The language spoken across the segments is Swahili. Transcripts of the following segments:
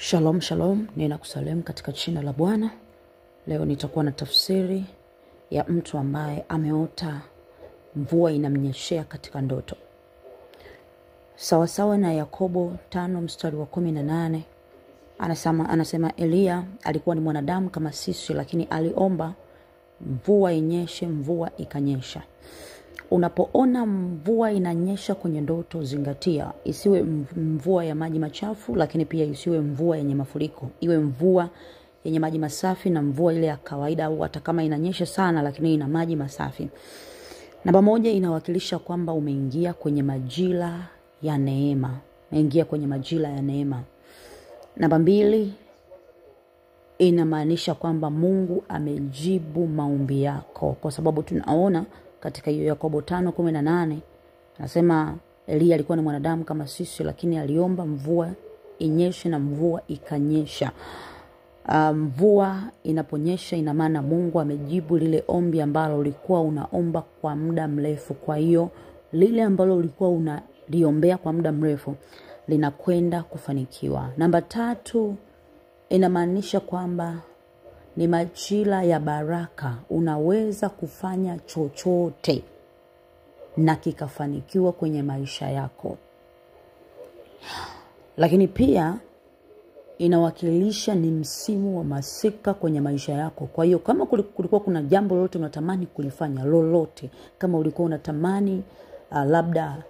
Shalom shalom, ninakusalimu katika jina la Bwana. Leo nitakuwa na tafsiri ya mtu ambaye ameota mvua inamnyeshea katika ndoto. Sawasawa na Yakobo 5:18, anasema Elia alikuwa ni mwanadamu kama sisi, lakini aliomba mvua inyeshe, mvua ikanyesha. Unapoona mvua inanyesha kwenye ndoto, zingatia isiwe mvua ya maji machafu, lakini pia isiwe mvua yenye mafuriko. Iwe mvua yenye maji masafi na mvua ile ya kawaida, au hata kama inanyesha sana lakini ina maji masafi. Namba 1 inawakilisha kwamba umeingia kwenye majira ya neema. Umeingia kwenye majira ya neema. Namba 2 inamaanisha kwamba Mungu amejibu maombi yako, kwa sababu tunaona katika hiyo Yakobo 5:18 anasema Elia alikuwa ni mwanadamu kama sisi, lakini aliomba mvua inyeshe na mvua ikanyesha. Mvua inaponyesha ina maana Mungu amejibu lile ombi ambalo ulikuwa unaomba kwa muda mrefu. Kwa hiyo lile ambalo ulikuwa unaliombea kwa muda mrefu linakwenda kufanikiwa. Namba 3 inamaanisha kwamba ni majira ya baraka. Unaweza kufanya chochote na kikafanikiwa kwenye maisha yako. Lakini pia inawakilisha ni msimu wa masika kwenye maisha yako. Kwa hiyo kama kulikuwa kuna jambo lolote unatamani kulifanya, lolote, kama ulikuwa unatamani labda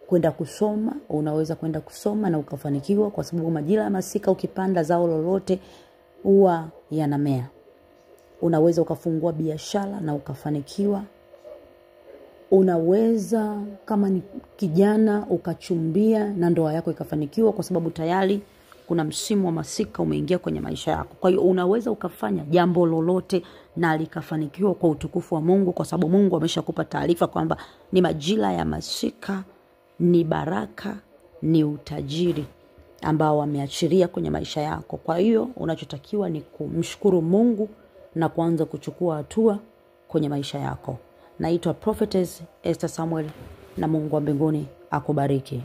kwenda kusoma, unaweza kwenda kusoma na ukafanikiwa, kwa sababu majira ya masika ukipanda zao lolote huwa yanamea. Unaweza ukafungua biashara na ukafanikiwa. Unaweza kama ni kijana ukachumbia na ndoa yako ikafanikiwa, kwa sababu tayari kuna msimu wa masika umeingia kwenye maisha yako. Kwa hiyo unaweza ukafanya jambo lolote na likafanikiwa kwa utukufu wa Mungu, kwa sababu Mungu ameshakupa taarifa kwamba ni majira ya masika, ni baraka, ni utajiri ambao ameachilia kwenye maisha yako. Kwa hiyo unachotakiwa ni kumshukuru Mungu na kuanza kuchukua hatua kwenye maisha yako. Naitwa Prophetess Esther Samuel, na Mungu wa mbinguni akubariki.